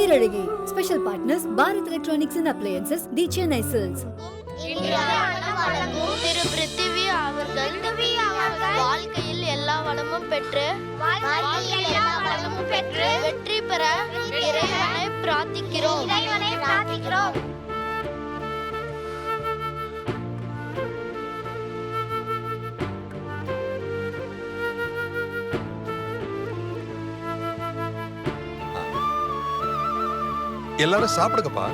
Perazhagi. Special partners Bharat electronics and appliances, the Chennai silks. Thiru Prithvi அவர்கள் வாழ்க்கையில் எல்லா வளமும் பெற்று வெற்றி பெற இறைவனை பிரார்த்திக்கிறோம். எல்லாரும் சாப்பிடுங்கப்பா.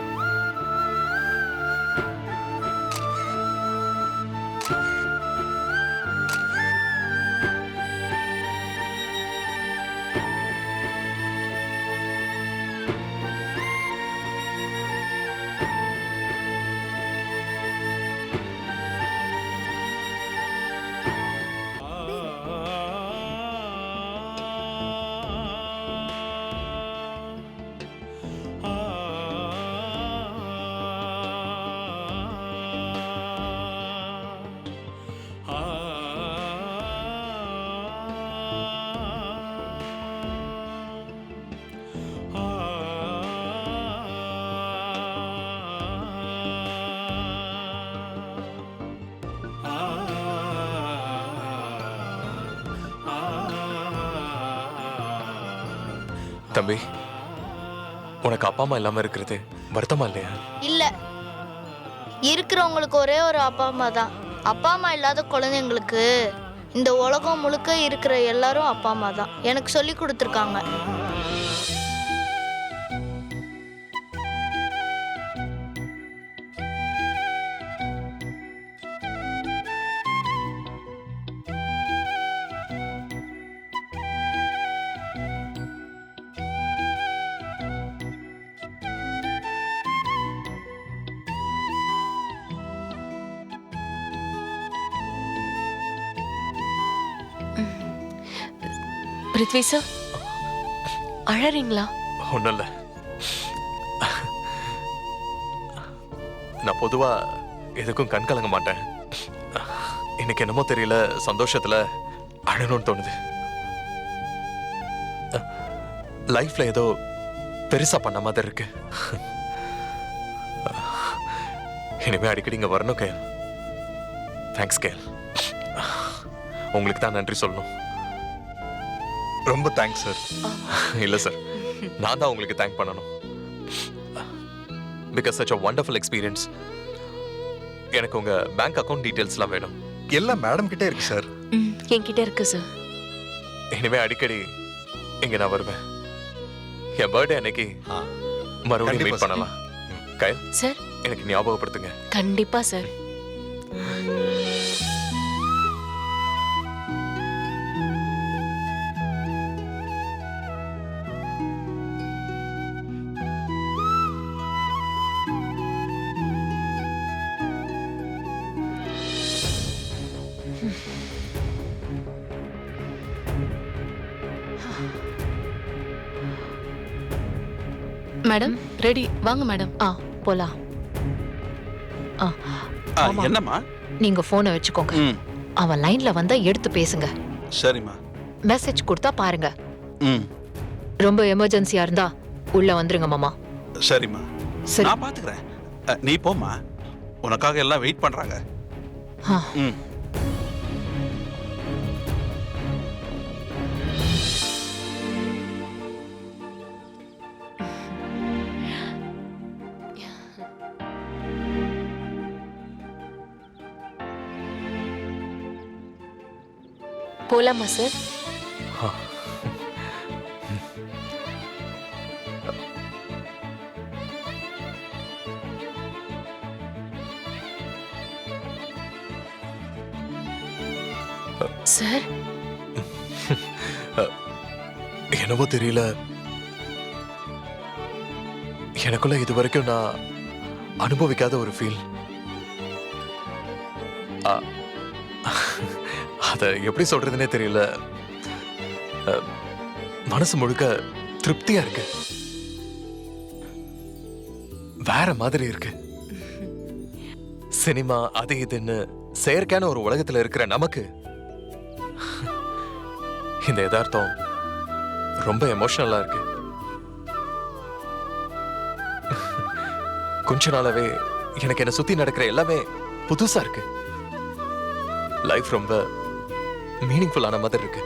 தம்பி, உனக்கு அப்பா அம்மா இல்லாம இருக்கிறது வருத்தமா இல்லையா? இல்ல, இருக்கிறவங்களுக்கு ஒரே ஒரு அப்பா அம்மா தான். அப்பா அம்மா இல்லாத குழந்தைங்களுக்கு இந்த உலகம் முழுக்க இருக்கிற எல்லாரும் அப்பா அம்மா தான் எனக்கு சொல்லி கொடுத்துருக்காங்க. பிருத்வி சார், அழறீங்களா? ஒன்றும் இல்லை. நான் பொதுவா எதுக்கும் கண் கலங்க மாட்டேன். இன்னைக்கு என்னமோ தெரியல, சந்தோஷத்துல அழணும்னு தோணுது. லைஃப்ல ஏதோ பெருசா பண்ண மாதிரி இருக்கு. இனிமே அடிக்கடி இங்க வரணும் கேள். தேங்க்ஸ் கேள். உங்களுக்கு தான் நன்றி சொல்லணும். ரொம்ப தேங்க்ஸ் சார். இல்ல சார், நான் தான் உங்களுக்கு தேங்க் பண்ணணும். Because such a wonderful experience. எனக்கு உங்க பேங்க் அக்கவுண்ட் டீடைல்ஸ்லாம் வேணும். எல்லாம் மேடம் கிட்டே இருக்கு சார். என்கிட்ட இருக்கு சார். இனிமே அடிக்கடி இங்க நான் வருவேன். என் பர்த்டே அன்னைக்கு மறுபடியும் மீட் பண்ணலாம். கயல் சார், எனக்கு ஞாபகப்படுத்துங்க. கண்டிப்பா சார். மேடம் ரெடி, வாங்க மேடம். போலாம். என்னம்மா? நீங்க போனை வச்சுக்கோங்க. அவன் லைன்ல வந்தா எடுத்து பேசுங்க. சரிம்மா. மெசேஜ் கொடுத்தா பாருங்க. ரொம்ப எமர்ஜென்சியா இருந்தா உள்ள வந்துருங்க மாமா. சரிம்மா, சரி. நான் பாத்துக்கிறேன். நீ போம்மா, உனக்காக எல்லாம் வெயிட் பண்றாங்க. போலாமா சார்? சார், என்னவோ தெரியல, எனக்குள்ள இது வரைக்கும் நான் அனுபவிக்காத ஒரு ஃபீல். அதை எப்படி சொல்றதுன்னே தெரியல. மனசு முழுக்க திருப்தியா இருக்கு, வேற மாதிரி இருக்கு. சினிமா அது இதுன்னு செயற்கையான ஒரு உலகத்துல இருக்கிற நமக்கு இந்த யதார்த்தம் ரொம்ப எமோஷனலா இருக்கு. கொஞ்ச நாளாவே எனக்கு என்ன சுத்தி நடக்கிற எல்லாமே புதுசா இருக்கு. லைஃப் ரொம்ப மீனிங்ஃபுல்லான மாதிரி இருக்கு.